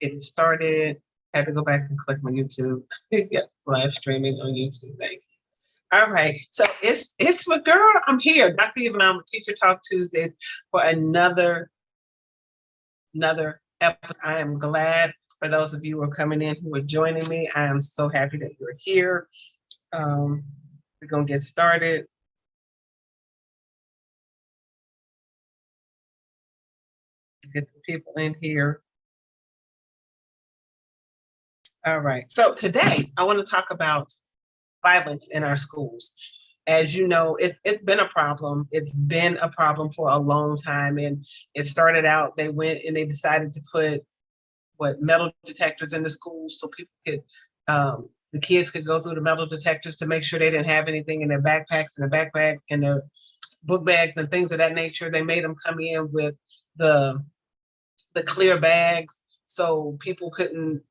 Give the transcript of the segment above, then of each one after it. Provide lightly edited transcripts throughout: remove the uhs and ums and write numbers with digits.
It started, had to go back and click my YouTube. Yeah, live streaming on YouTube. Thank you. All right. So it's my girl. I'm here. Dr. Yvonne with Teacher Talk Tuesdays for another episode. I am glad for those of you who are coming in who are joining me. I am so happy that you're here. We're gonna get started. Get some people in here. All right. So today I want to talk about violence in our schools. As you know, it's been a problem. It's been a problem for a long time. And it started out, they went and they decided to put metal detectors in the schools so people could, the kids could go through the metal detectors to make sure they didn't have anything in their backpacks and their backpack and their book bags and things of that nature. They made them come in with the clear bags so people could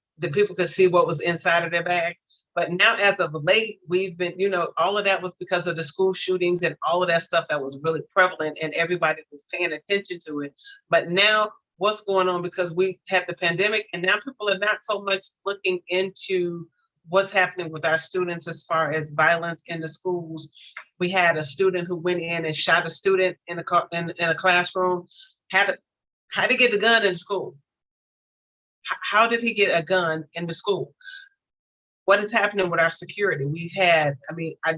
see what was inside of their bags. But now, as of late, we've been, all of that was because of the school shootings and all of that stuff that was really prevalent and everybody was paying attention to it. But now what's going on, because we had the pandemic and now people are not so much looking into what's happening with our students as far as violence in the schools. We had a student who went in and shot a student in a classroom. How to get the gun in the school? How did he get a gun in the school? What is happening with our security? I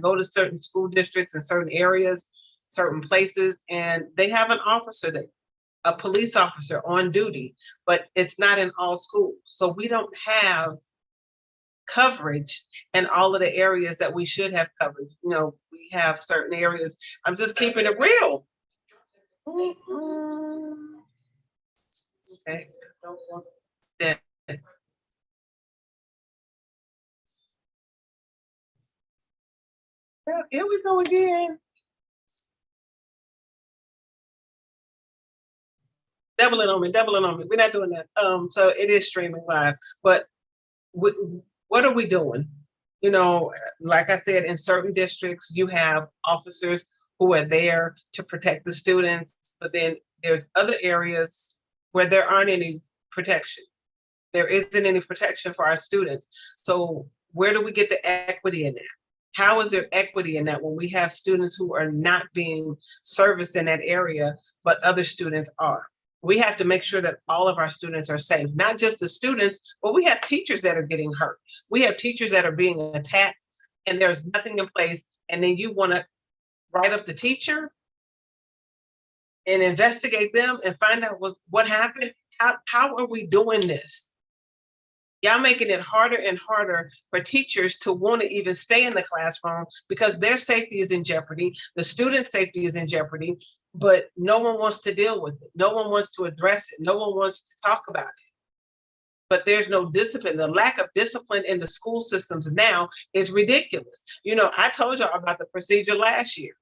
go to certain school districts in certain areas, certain places, and they have an officer there, a police officer on duty, but it's not in all schools. So we don't have coverage in all of the areas that we should have coverage. We have certain areas. I'm just keeping it real. Okay. Here we go again. Doubling on me. We're not doing that. So it is streaming live, but what are we doing? Like I said, in certain districts, you have officers who are there to protect the students, but then there's other areas where there aren't any protection. There isn't any protection for our students. So where do we get the equity in that? How is there equity in that when we have students who are not being serviced in that area, but other students are? We have to make sure that all of our students are safe, not just the students, but we have teachers that are getting hurt. We have teachers that are being attacked and there's nothing in place. And then you want to write up the teacher and investigate them and find out what happened. How are we doing this? Y'all making it harder and harder for teachers to want to even stay in the classroom because their safety is in jeopardy. The students' safety is in jeopardy, but no one wants to deal with it. No one wants to address it. No one wants to talk about it. But there's no discipline. The lack of discipline in the school systems now is ridiculous. I told y'all about the procedure last year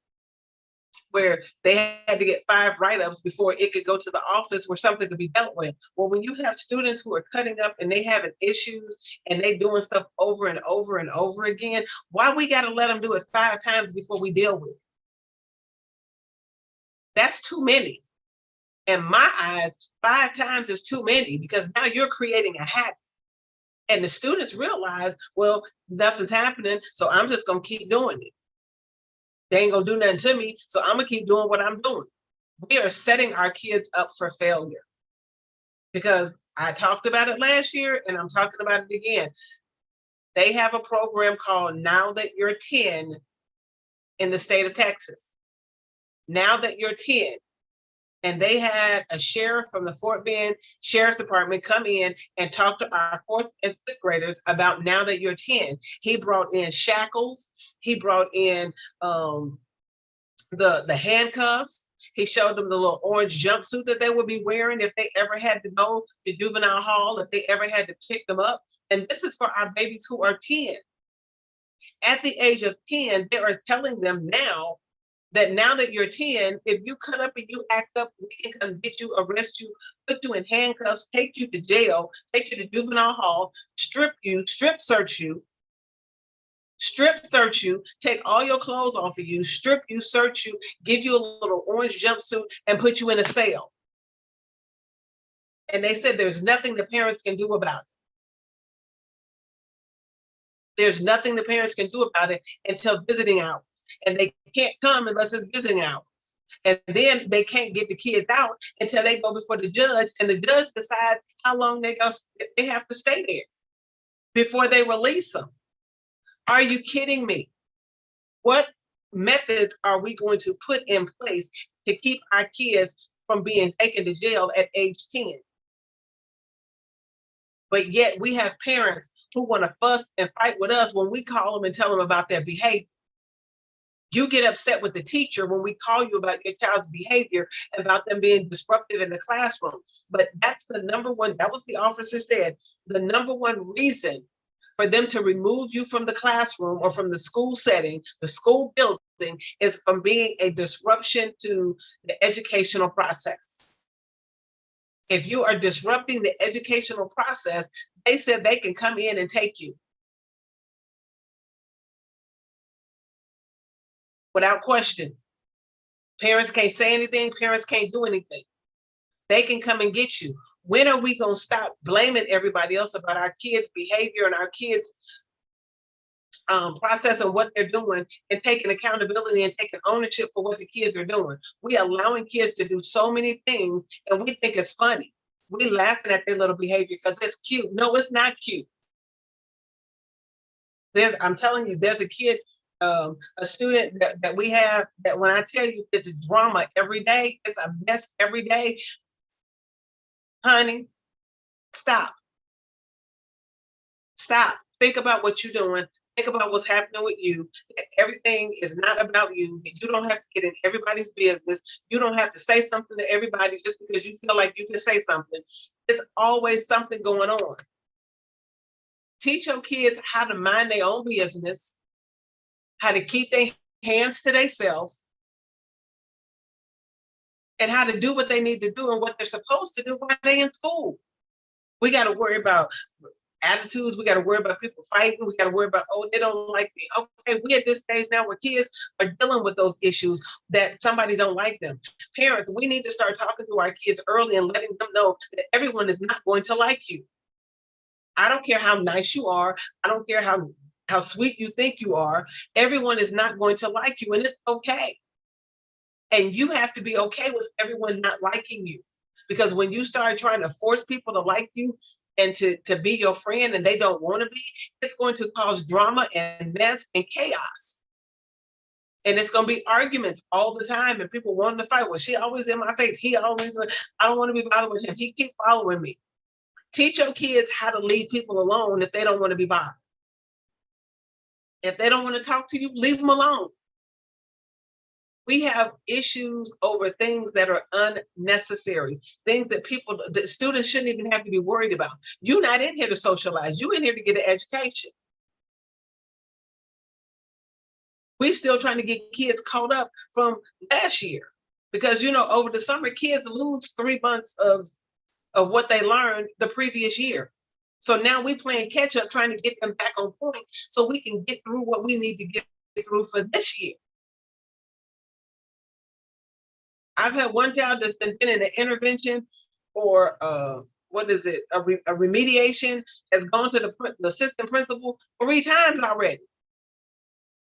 where they had to get 5 write-ups before it could go to the office where something could be dealt with. Well, when you have students who are cutting up and they having issues and they doing stuff over and over and over again, why we got to let them do it 5 times before we deal with it? That's too many. In my eyes, 5 times is too many because now you're creating a habit. And the students realize, well, nothing's happening, so I'm just going to keep doing it. They ain't gonna do nothing to me, so I'm gonna keep doing what I'm doing. We are setting our kids up for failure because I talked about it last year and I'm talking about it again. They have a program called Now That You're 10 in the state of Texas. Now That You're 10. And they had a sheriff from the Fort Bend Sheriff's Department come in and talk to our 4th and 5th graders about Now That You're 10. He brought in shackles. He brought in the handcuffs. He showed them the little orange jumpsuit that they would be wearing if they ever had to go to juvenile hall, if they ever had to pick them up. And this is for our babies who are 10. At the age of 10, they are telling them now that now that you're 10, if you cut up and you act up, we can come get you, arrest you, put you in handcuffs, take you to jail, take you to juvenile hall, strip search you, take all your clothes off of you, strip you, search you, give you a little orange jumpsuit, and put you in a cell. And they said there's nothing the parents can do about it. There's nothing the parents can do about it until visiting hours. And they can't come unless it's visiting hours. And then they can't get the kids out until they go before the judge, and the judge decides how long they have to stay there before they release them. Are you kidding me? What methods are we going to put in place to keep our kids from being taken to jail at age 10? But yet we have parents who want to fuss and fight with us when we call them and tell them about their behavior. You get upset with the teacher when we call you about your child's behavior, about them being disruptive in the classroom. But that's the number one, that was the officer said, the number one reason for them to remove you from the classroom or from the school setting, the school building, is from being a disruption to the educational process. If you are disrupting the educational process, they said they can come in and take you. Without question. Parents can't say anything, parents can't do anything. They can come and get you. When are we going to stop blaming everybody else about our kids' behavior and our kids' process and what they're doing, and taking accountability and taking ownership for what the kids are doing? We allowing kids to do so many things and we think it's funny. We laughing at their little behavior because it's cute. No, it's not cute. I'm telling you, there's a kid, a student that we have, that when I tell you it's drama every day, it's a mess every day. Honey, stop. Stop. Think about what you're doing. Think about what's happening with you. Everything is not about you. You don't have to get in everybody's business. You don't have to say something to everybody just because you feel like you can say something. There's always something going on. Teach your kids how to mind their own business, how to keep their hands to themselves, and how to do what they need to do and what they're supposed to do while they're in school. We got to worry about attitudes. We got to worry about people fighting. We got to worry about, oh, they don't like me. Okay, we at this stage now where kids are dealing with those issues that somebody don't like them. Parents, we need to start talking to our kids early and letting them know that everyone is not going to like you. I don't care how nice you are. I don't care how sweet you think you are. Everyone is not going to like you, and it's okay. And you have to be okay with everyone not liking you. Because when you start trying to force people to like you and to be your friend and they don't want to be, it's going to cause drama and mess and chaos. And it's going to be arguments all the time and people wanting to fight. Well, she always in my face. He always, I don't want to be bothered with him. He keep following me. Teach your kids how to leave people alone if they don't want to be bothered. If they don't want to talk to you, leave them alone. We have issues over things that are unnecessary, things that students shouldn't even have to be worried about. You're not in here to socialize. You're in here to get an education. We're still trying to get kids caught up from last year because, over the summer, kids lose 3 months of what they learned the previous year. So now we playing catch up, trying to get them back on point so we can get through what we need to get through for this year. I've had one child that's been in an intervention or a remediation, has gone to the assistant principal 3 times already.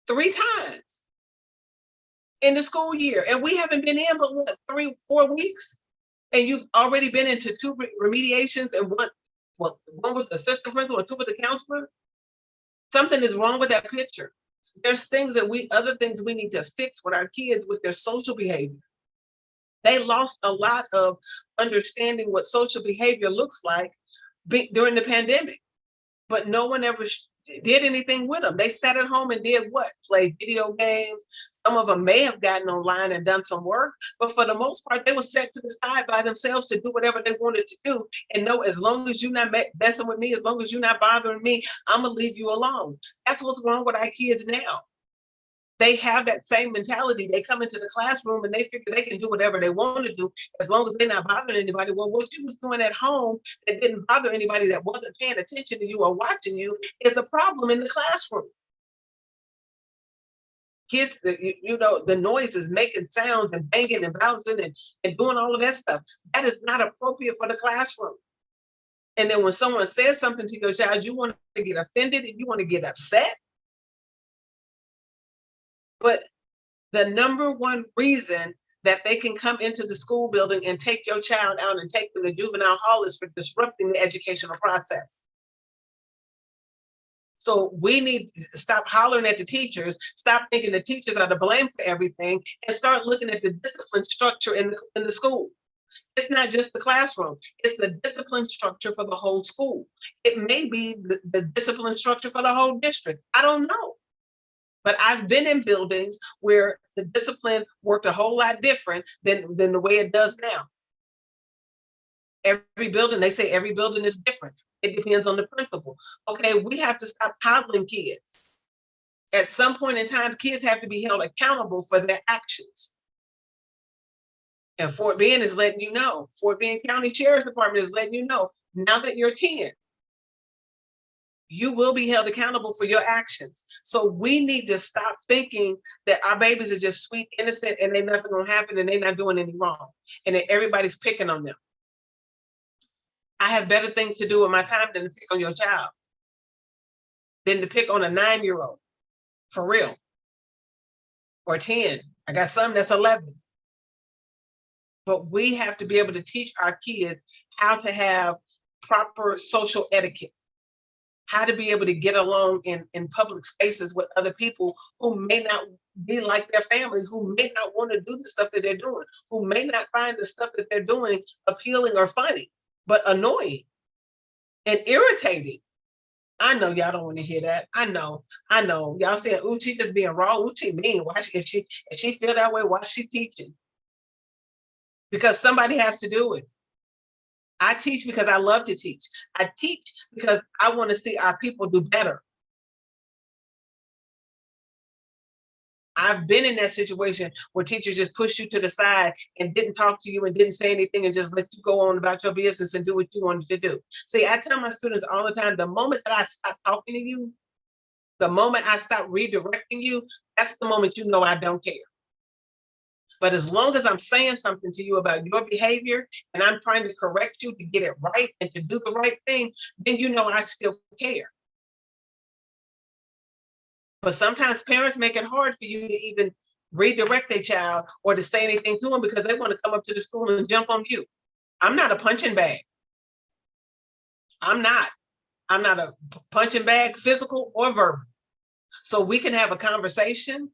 3 times in the school year. And we haven't been in but 3-4 weeks. And you've already been into 2 remediations and one with the assistant principal and 2 with the counselor. Something is wrong with that picture. There's other things we need to fix with our kids with their social behavior. They lost a lot of understanding what social behavior looks like during the pandemic, but no one ever did anything with them. They sat at home and did what? Played video games. Some of them may have gotten online and done some work, but for the most part, they were set to the side by themselves to do whatever they wanted to do. And no, as long as you're not messing with me, as long as you're not bothering me, I'm gonna leave you alone. That's what's wrong with our kids now. They have that same mentality. They come into the classroom and they figure they can do whatever they want to do as long as they're not bothering anybody. Well, what you was doing at home that didn't bother anybody that wasn't paying attention to you or watching you is a problem in the classroom. Kids, you know, the noise is making sounds and banging and bouncing and doing all of that stuff. That is not appropriate for the classroom. And then when someone says something to your child, you want to get offended and you want to get upset. But the number one reason that they can come into the school building and take your child out and take them to juvenile hall is for disrupting the educational process. So we need to stop hollering at the teachers, stop thinking the teachers are to blame for everything, and start looking at the discipline structure in the school. It's not just the classroom, it's the discipline structure for the whole school. It may be the discipline structure for the whole district. I don't know. But I've been in buildings where the discipline worked a whole lot different than the way it does now. Every building, they say every building is different. It depends on the principal. Okay, we have to stop coddling kids. At some point in time, kids have to be held accountable for their actions. And Fort Bend is letting you know, Fort Bend County Sheriff's Department is letting you know, now that you're 10, you will be held accountable for your actions. So we need to stop thinking that our babies are just sweet, innocent, and they nothing gonna happen and they're not doing any wrong. And that everybody's picking on them. I have better things to do with my time than to pick on your child, than to pick on a 9-year-old, for real, or 10. I got some that's 11. But we have to be able to teach our kids how to have proper social etiquette, how to be able to get along in public spaces with other people who may not be like their family, who may not want to do the stuff that they're doing, who may not find the stuff that they're doing appealing or funny, but annoying and irritating. I know y'all don't want to hear that. I know. Y'all saying, "Ooh, she's just being raw. Ooh, she mean. Why if she feel that way, why she teaching?" Because somebody has to do it. I teach because I love to teach. I teach because I want to see our people do better. I've been in that situation where teachers just pushed you to the side and didn't talk to you and didn't say anything and just let you go on about your business and do what you wanted to do. See, I tell my students all the time, the moment that I stop talking to you, the moment I stop redirecting you, that's the moment you know I don't care. But as long as I'm saying something to you about your behavior and I'm trying to correct you to get it right and to do the right thing, then you know I still care. But sometimes parents make it hard for you to even redirect their child or to say anything to them because they want to come up to the school and jump on you. I'm not a punching bag. I'm not. I'm not a punching bag, physical or verbal. So we can have a conversation,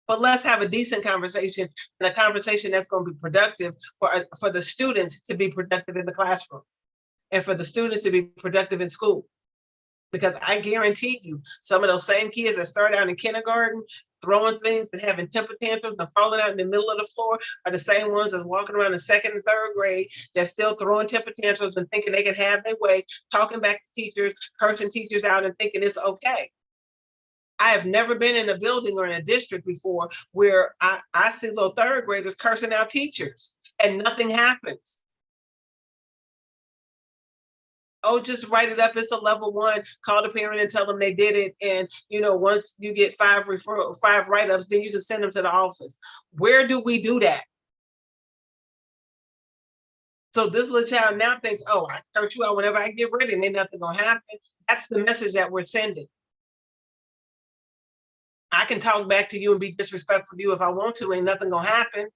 but let's have a decent conversation and a conversation that's going to be productive for the students to be productive in the classroom and for the students to be productive in school. Because I guarantee you, some of those same kids that start out in kindergarten throwing things and having temper tantrums and falling out in the middle of the floor are the same ones that's walking around in second and third grade that's still throwing temper tantrums and thinking they can have their way, talking back to teachers, cursing teachers out and thinking it's okay. I have never been in a building or in a district before where I see little third graders cursing out teachers and nothing happens. Oh, just write it up. It's a level 1. Call the parent and tell them they did it. And once you get 5 write-ups, then you can send them to the office. Where do we do that? So this little child now thinks, oh, I hurt you out whenever I get ready, and then nothing gonna happen. That's the message that we're sending. I can talk back to you and be disrespectful to you if I want to, ain't nothing gonna happen.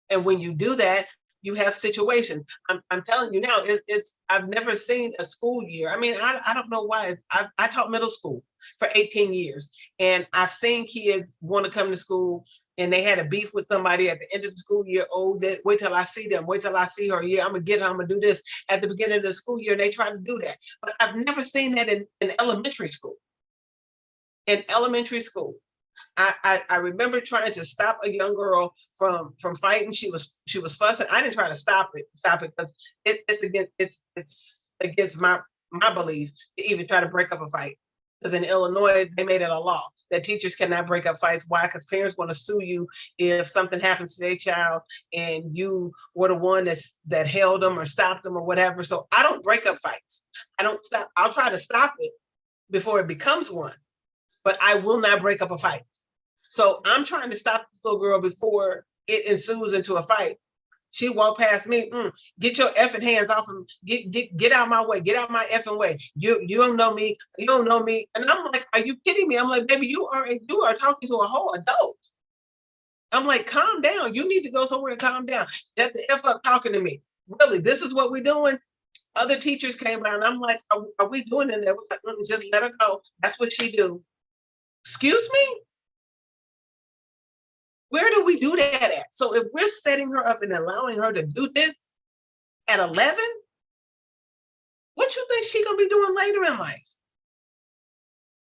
And when you do that, you have situations. I'm telling you now, I've never seen a school year. I mean, I don't know why. I taught middle school for 18 years, and I've seen kids want to come to school and they had a beef with somebody at the end of the school year. Oh, wait till I see them. Wait till I see her. Yeah, I'm gonna get her. I'm gonna do this at the beginning of the school year. And they try to do that, but I've never seen that in elementary school. In elementary school, I remember trying to stop a young girl from fighting. She was fussing. I didn't try to stop it because it's against my belief to even try to break up a fight. Because in Illinois, they made it a law that teachers cannot break up fights. Why? Because parents want to sue you if something happens to their child and you were the one that held them or stopped them or whatever. So I don't break up fights. I don't stop. I'll try to stop it, before it becomes one, but I will not break up a fight. So I'm trying to stop this little girl before it ensues into a fight. She walked past me. Get your effing hands off of me. Get out my way. Get out my effing way. You don't know me. You don't know me. And I'm like, are you kidding me? I'm like, baby, you are talking to a whole adult. I'm like, calm down. You need to go somewhere and calm down. Shut the F up talking to me. Really, this is what we're doing. Other teachers came by and I'm like, are we doing it? They was like, just let her go. That's what she do. Excuse me? Where do we do that at? So if we're setting her up and allowing her to do this at 11, what you think she gonna be doing later in life?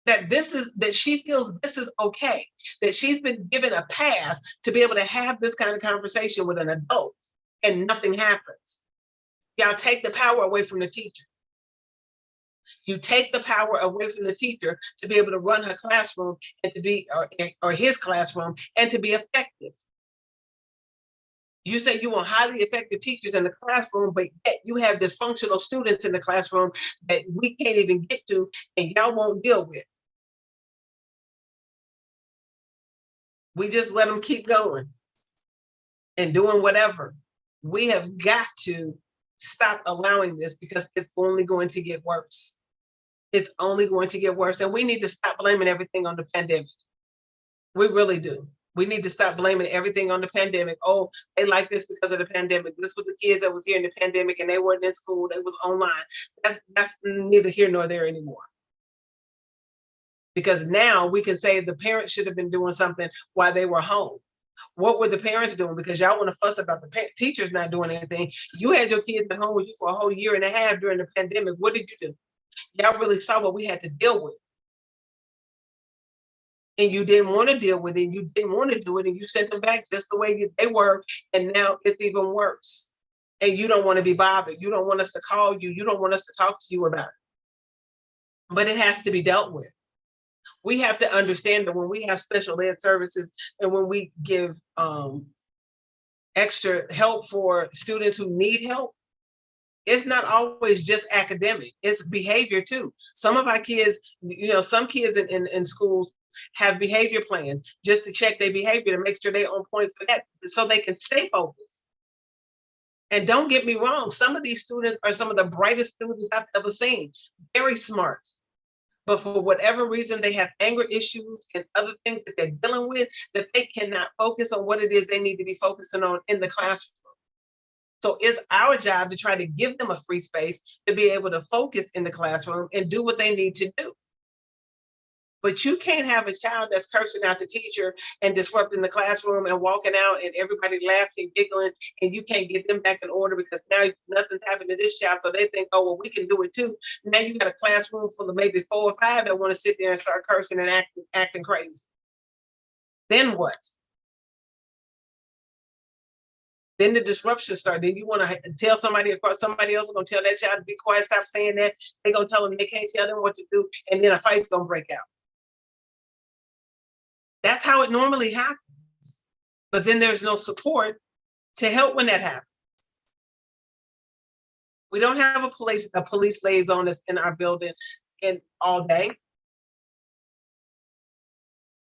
That she feels this is okay, that she's been given a pass to be able to have this kind of conversation with an adult and nothing happens. Y'all take the power away from the teacher. You take the power away from the teacher to be able to run her classroom and to be, or his classroom, and to be effective. You say you want highly effective teachers in the classroom, but yet you have dysfunctional students in the classroom that we can't even get to and y'all won't deal with. We just let them keep going and doing whatever. We have got to stop allowing this because it's only going to get worse. It's only going to get worse. And we need to stop blaming everything on the pandemic. We really do. We need to stop blaming everything on the pandemic. Oh, they like this because of the pandemic. This was the kids that was here in the pandemic and they weren't in school. They was online. That's neither here nor there anymore. Because now we can say the parents should have been doing something while they were home. What were the parents doing? Because y'all want to fuss about the teachers not doing anything. You had your kids at home with you for a whole year and a half during the pandemic. What did you do? Y'all really saw what we had to deal with. And you didn't want to deal with it. You didn't want to do it. And you sent them back just the way they were. And now it's even worse. And you don't want to be bothered. You don't want us to call you. You don't want us to talk to you about it. But it has to be dealt with. We have to understand that when we have special ed services and when we give extra help for students who need help, it's not always just academic, it's behavior too. Some of our kids, some kids in schools have behavior plans just to check their behavior to make sure they're on point for that so they can stay focused. And don't get me wrong, some of these students are some of the brightest students I've ever seen, very smart. But for whatever reason, they have anger issues and other things that they're dealing with that they cannot focus on what it is they need to be focusing on in the classroom. So it's our job to try to give them a free space to be able to focus in the classroom and do what they need to do. But you can't have a child that's cursing out the teacher and disrupting the classroom and walking out and everybody laughing, giggling, and you can't get them back in order because now nothing's happened to this child. So they think, oh, well, we can do it too. Now you got a classroom full of maybe 4 or 5 that want to sit there and start cursing and acting crazy. Then what? Then the disruption starts. Then you want to tell somebody else is going to tell that child to be quiet, stop saying that. They're going to tell them they can't tell them what to do. And then a fight's going to break out. That's how it normally happens. But then there's no support to help when that happens. We don't have a police liaison that's in our building all day.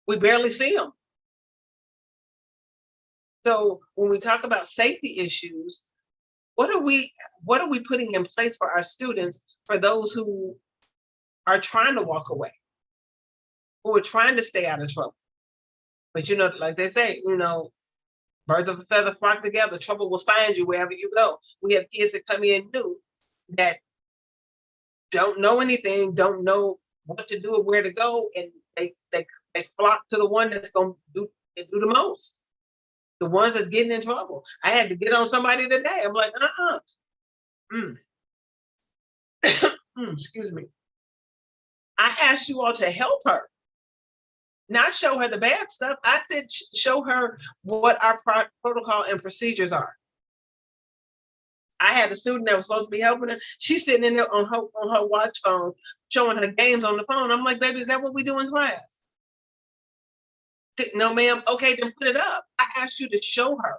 We barely see them. So when we talk about safety issues, what are we putting in place for our students, for those who are trying to walk away, who are trying to stay out of trouble? But like they say, birds of a feather flock together, trouble will find you wherever you go. We have kids that come in new that don't know anything, don't know what to do or where to go, and they flock to the one that's going to do the most. The ones that's getting in trouble. I had to get on somebody today. I'm like, excuse me. I asked you all to help her, not show her the bad stuff. I said, show her what our protocol and procedures are. I had a student that was supposed to be helping her. She's sitting in there on her watch phone, showing her games on the phone. I'm like, baby, is that what we do in class? No, ma'am. Okay, then put it up. I asked you to show her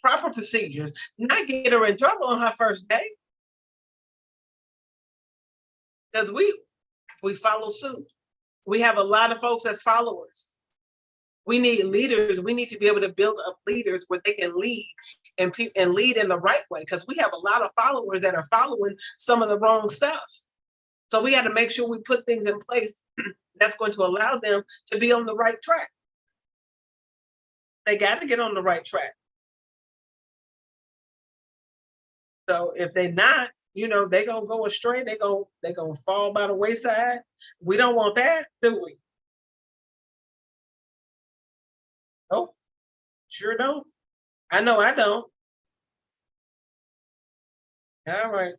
proper procedures, not get her in trouble on her first day. because we follow suit. We have a lot of folks as followers. We need leaders. We need to be able to build up leaders where they can lead and lead in the right way, because we have a lot of followers that are following some of the wrong stuff. So we got to make sure we put things in place that's going to allow them to be on the right track. They got to get on the right track. So if they're not, they're gonna go astray. They're gonna fall by the wayside. We don't want that, do we? Oh, sure don't. I know I don't. All right.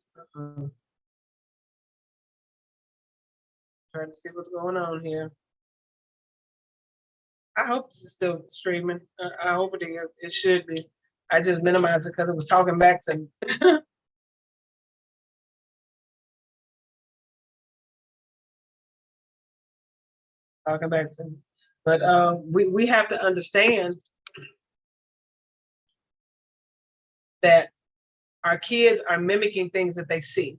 Trying to see what's going on here. I hope this is still streaming. I hope it is. It should be. I just minimized it because it was talking back to me. Talking back to me. But we have to understand that our kids are mimicking things that they see.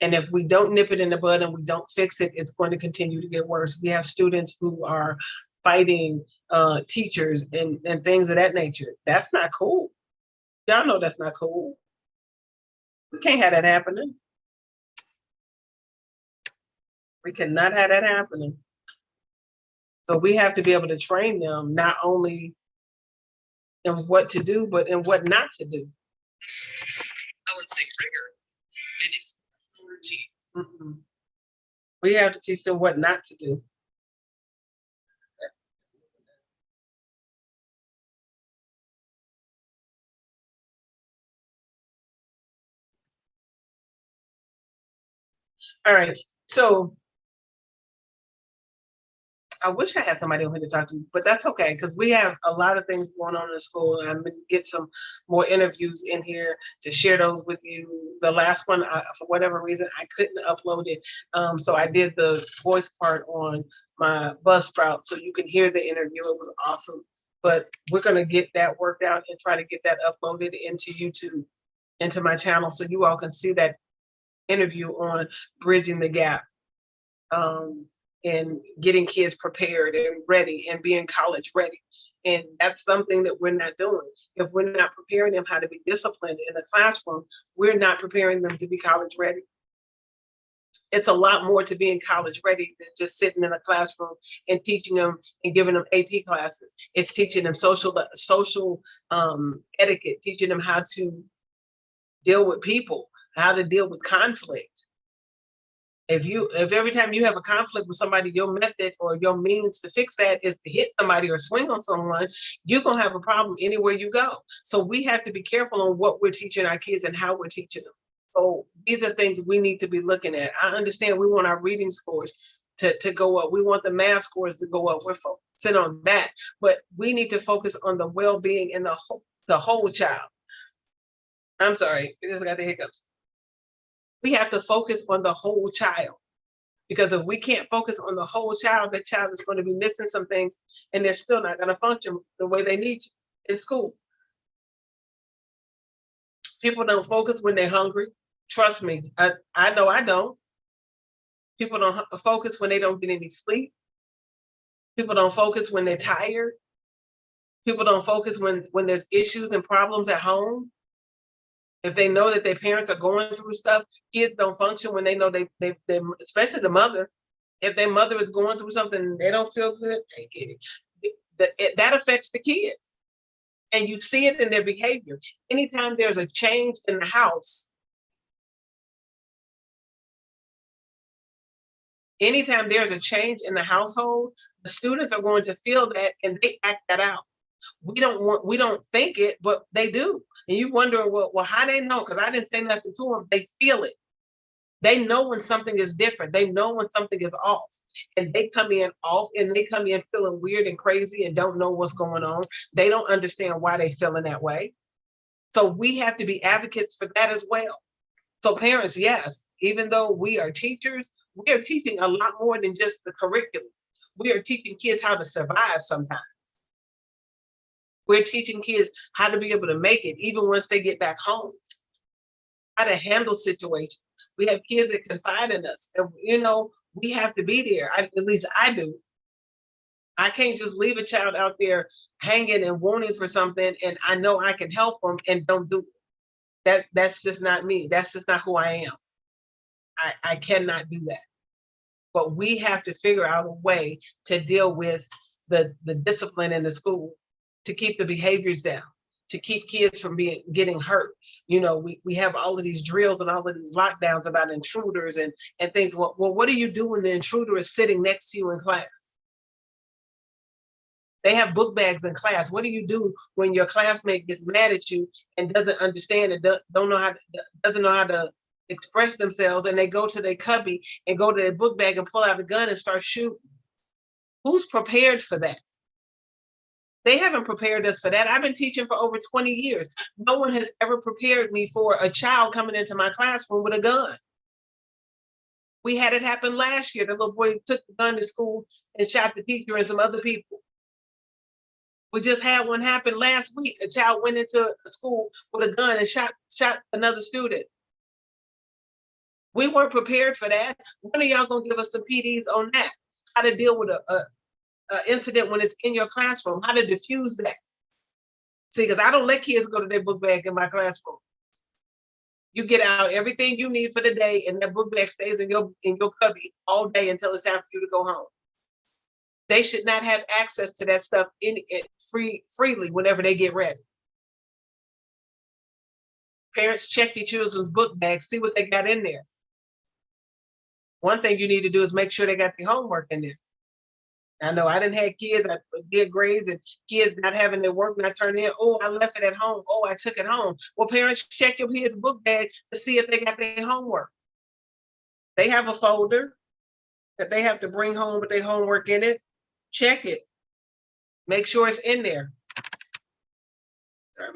And if we don't nip it in the bud and we don't fix it, it's going to continue to get worse. We have students who are fighting teachers and things of that nature. That's not cool. Y'all know that's not cool. We can't have that happening. We cannot have that happening. So we have to be able to train them not only in what to do, but in what not to do. I would say rigor. And it's routine. We have to teach them what not to do. All right, so I wish I had somebody on here to talk to, but that's okay, because we have a lot of things going on in the school, and I'm going to get some more interviews in here to share those with you. The last one, for whatever reason, I couldn't upload it, so I did the voice part on my Buzzsprout, so you can hear the interview. It was awesome, but we're going to get that worked out and try to get that uploaded into YouTube, into my channel, so you all can see that interview on bridging the gap. And getting kids prepared and ready and being college ready. And that's something that we're not doing. If we're not preparing them how to be disciplined in the classroom, we're not preparing them to be college ready. It's a lot more to being college ready than just sitting in a classroom and teaching them and giving them AP classes. It's teaching them social etiquette, teaching them how to deal with people, how to deal with conflict. If every time you have a conflict with somebody, your method or your means to fix that is to hit somebody or swing on someone, you're going to have a problem anywhere you go. So we have to be careful on what we're teaching our kids and how we're teaching them. So these are things we need to be looking at. I understand we want our reading scores to go up. We want the math scores to go up. We're focusing on that. But we need to focus on the well-being and the whole child. I'm sorry, I just got the hiccups. We have to focus on the whole child, because if we can't focus on the whole child, the child is going to be missing some things and they're still not going to function the way they need to in school. People don't focus when they're hungry. Trust me, I know I don't. People don't focus when they don't get any sleep. People don't focus when they're tired. People don't focus when there's issues and problems at home. If they know that their parents are going through stuff, kids don't function when they know they especially the mother. If their mother is going through something and they don't feel good, that affects the kids. And you see it in their behavior. Anytime there's a change in the house, anytime there's a change in the household, the students are going to feel that and they act that out. We don't think it, but they do. And you wonder, well, how they know? Because I didn't say nothing to them. They feel it. They know when something is different. They know when something is off. And they come in off and they come in feeling weird and crazy and don't know what's going on. They don't understand why they're feeling that way. So we have to be advocates for that as well. So parents, yes, even though we are teachers, we are teaching a lot more than just the curriculum. We are teaching kids how to survive sometimes. We're teaching kids how to be able to make it, even once they get back home. how to handle situations. We have kids that confide in us, and we have to be there. At least I do. I can't just leave a child out there hanging and wanting for something, and I know I can help them and don't do it. That's just not me. That's just not who I am. I cannot do that. But we have to figure out a way to deal with the discipline in the school, to keep the behaviors down, to keep kids from getting hurt. We have all of these drills and all of these lockdowns about intruders and things. Well, what do you do when the intruder is sitting next to you in class? They have book bags in class. What do you do when your classmate gets mad at you and doesn't understand and doesn't know how to express themselves, and they go to their cubby and go to their book bag and pull out a gun and start shooting? Who's prepared for that? They haven't prepared us for that. I've been teaching for over 20 years. No one has ever prepared me for a child coming into my classroom with a gun. We had it happen last year. The little boy took the gun to school and shot the teacher and some other people. We just had one happen last week. A child went into a school with a gun and shot another student. We weren't prepared for that. When are y'all gonna give us some PDs on that? How to deal with a incident when it's in your classroom? How to diffuse that? See, because I don't let kids go to their book bag in my classroom. You get out everything you need for the day, and that book bag stays in your cubby all day until it's time for you to go home. They should not have access to that stuff freely whenever they get ready. Parents, check your children's book bags, see what they got in there. One thing you need to do is make sure they got the homework in there. I know I didn't have kids, I did grades, and kids not having their work not turned in. Oh, I left it at home. Oh, I took it home. Well, parents, check your kids' book bag to see if they got their homework. They have a folder that they have to bring home with their homework in it. Check it. Make sure it's in there. Sorry,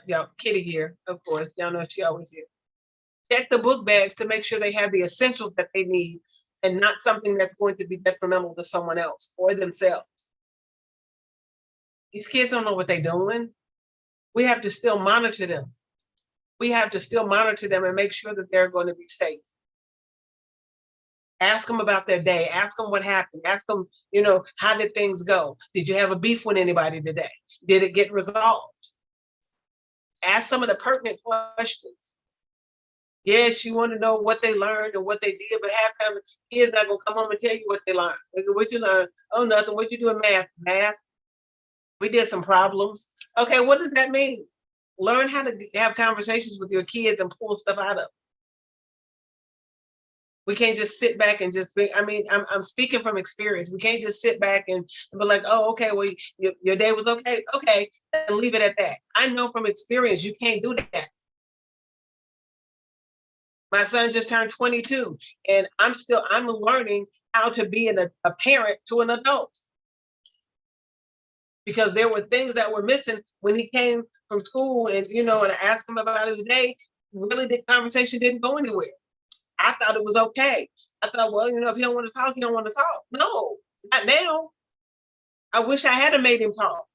y'all, Kitty here, of course. Y'all know she always here. Check the book bags to make sure they have the essentials that they need and not something that's going to be detrimental to someone else or themselves. These kids don't know what they're doing. We have to still monitor them. We have to still monitor them and make sure that they're going to be safe. Ask them about their day. Ask them what happened. Ask them, how did things go? Did you have a beef with anybody today? Did it get resolved? Ask some of the pertinent questions. Yes, you want to know what they learned and what they did, but half time the kids not gonna come home and tell you what they learned. What you learned? Oh, nothing. What you do in math? Math. We did some problems. Okay, what does that mean? Learn how to have conversations with your kids and pull stuff out of them. We can't just sit back and just think. I'm speaking from experience. We can't just sit back and be like, oh, okay, well, your day was okay, and leave it at that. I know from experience you can't do that. My son just turned 22, and I'm learning how to be a parent to an adult. Because there were things that were missing when he came from school, and and I asked him about his day. Really, the conversation didn't go anywhere. I thought it was okay. I thought, well, if he don't want to talk, he don't want to talk. No, not now. I wish I had made him talk.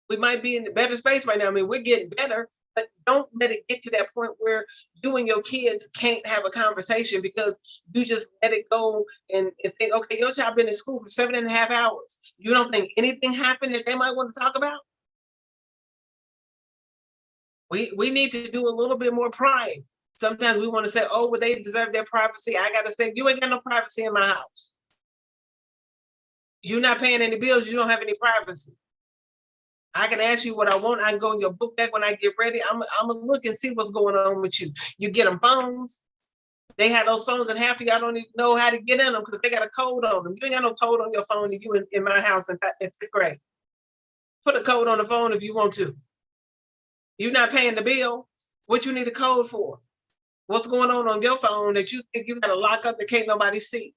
We might be in a better space right now. We're getting better, but don't let it get to that point where you and your kids can't have a conversation because you just let it go and think, okay, your child been in school for 7.5 hours. You don't think anything happened that they might want to talk about? We need to do a little bit more prying. Sometimes we want to say, oh, well, they deserve their privacy. I got to say, you ain't got no privacy in my house. You're not paying any bills. You don't have any privacy. I can ask you what I want. I can go in your book bag when I get ready. I'm going to look and see what's going on with you. You get them phones. They have those phones, and half of y'all don't even know how to get in them because they got a code on them. You ain't got no code on your phone if you in my house in 5th grade. Put a code on the phone if you want to. You're not paying the bill. What you need a code for? What's going on your phone that you think you got to lock up that can't nobody see?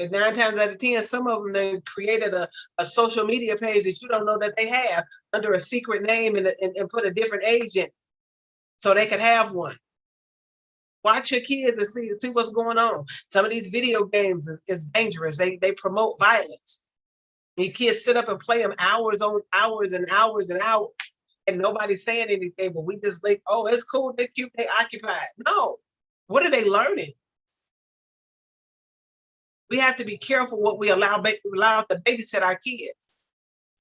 And 9 times out of 10, some of them they created a social media page that you don't know that they have under a secret name and put a different agent so they could have one. Watch your kids and see what's going on. Some of these video games is dangerous. They promote violence. The kids sit up and play them hours on hours and hours and hours, and nobody's saying anything, but we just like, oh, it's cool, they're cute, they occupied. No, what are they learning? We have to be careful what we allow to babysit our kids.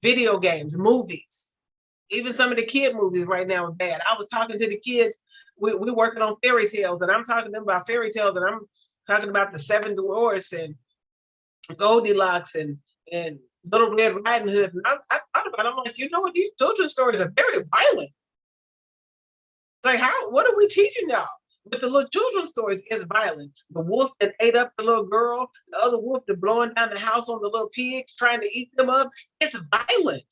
Video games, movies, even some of the kid movies right now are bad. I was talking to the kids. We're working on fairy tales, and I'm talking to them about fairy tales, and I'm talking about the Seven Dwarfs and Goldilocks and Little Red Riding Hood. And I thought about it. I'm like, you know what? These children's stories are very violent. It's like, what are we teaching y'all? But the little children's stories is violent. The wolf that ate up the little girl, the other wolf that blowing down the house on the little pigs, trying to eat them up. It's violent.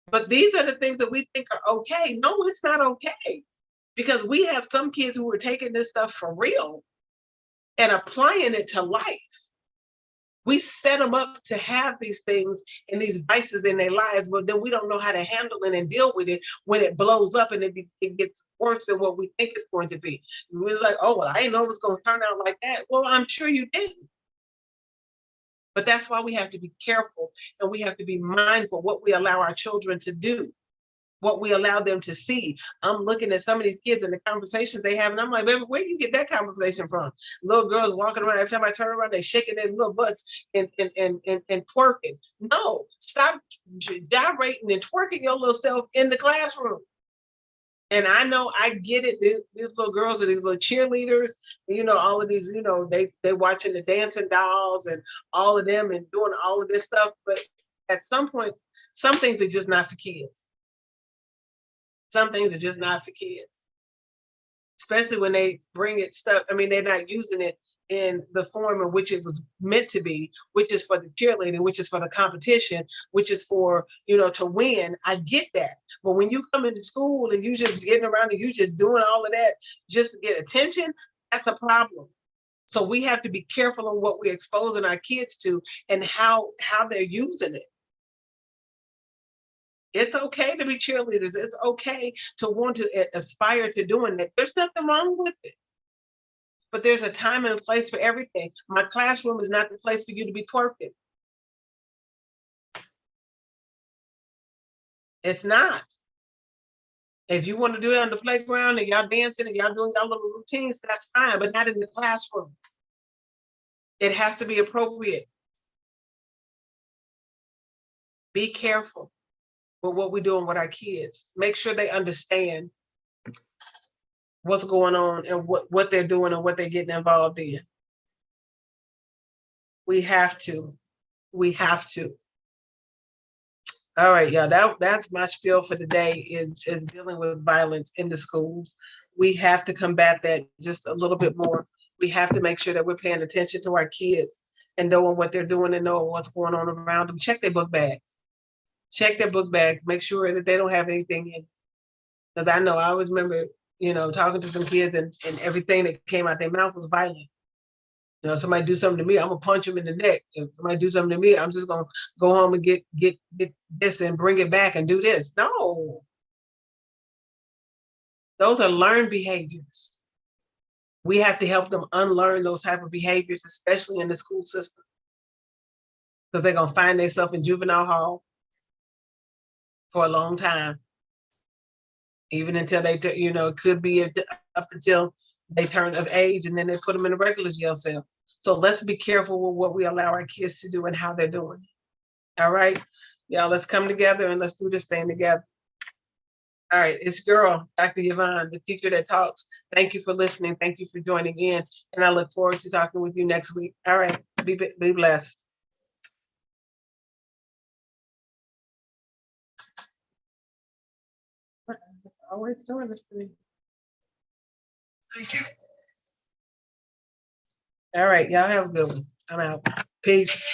But these are the things that we think are okay. No, it's not okay. Because we have some kids who are taking this stuff for real and applying it to life. We set them up to have these things and these vices in their lives, but then we don't know how to handle it and deal with it when it blows up and it gets worse than what we think it's going to be. We're like, oh, well, I didn't know it was going to turn out like that. Well, I'm sure you didn't. But that's why we have to be careful and we have to be mindful what we allow our children to do, what we allow them to see. I'm looking at some of these kids and the conversations they have, and I'm like, baby, where do you get that conversation from? Little girls walking around, every time I turn around, they're shaking their little butts and twerking. No, stop gyrating and twerking your little self in the classroom. And I know, I get it. These little girls are these little cheerleaders. You know, all of these, you know, they watching the dancing dolls and all of them and doing all of this stuff. But at some point, some things are just not for kids. Some things are just not for kids, especially when they bring it stuff. I mean, they're not using it in the form in which it was meant to be, which is for the cheerleading, which is for the competition, which is for, you know, to win. I get that. But when you come into school and you just getting around and you just doing all of that just to get attention, that's a problem. So we have to be careful on what we're exposing our kids to and how they're using it. It's okay to be cheerleaders. It's okay to want to aspire to doing that. There's nothing wrong with it. But there's a time and a place for everything. My classroom is not the place for you to be twerking. It's not. If you want to do it on the playground and y'all dancing and y'all doing y'all little routines, that's fine, but not in the classroom. It has to be appropriate. Be careful with what we're doing with our kids. Make sure they understand what's going on and what they're doing and what they're getting involved in. We have to. We have to. All right, y'all. That's my spiel for today is dealing with violence in the schools. We have to combat that just a little bit more. We have to make sure that we're paying attention to our kids and knowing what they're doing and knowing what's going on around them. Check their book bags. Check their book bags. Make sure that they don't have anything in. Because I know I always remember, you know, talking to some kids and everything that came out their mouth was violent. You know, somebody do something to me, I'm gonna punch them in the neck. If somebody do something to me, I'm just gonna go home and get this and bring it back and do this. No. Those are learned behaviors. We have to help them unlearn those type of behaviors, especially in the school system. Because they're gonna find themselves in juvenile hall for a long time. Even until they, you know, it could be up until they turn of age and then they put them in a regular jail cell. So let's be careful with what we allow our kids to do and how they're doing it. All right, y'all, let's come together and let's do this thing together. All right, it's girl, Dr. Yvonne, the teacher that talks. Thank you for listening. Thank you for joining in. And I look forward to talking with you next week. All right, be blessed. It's always doing this to me. Thank you. All right, y'all have a good one. I'm out. Peace.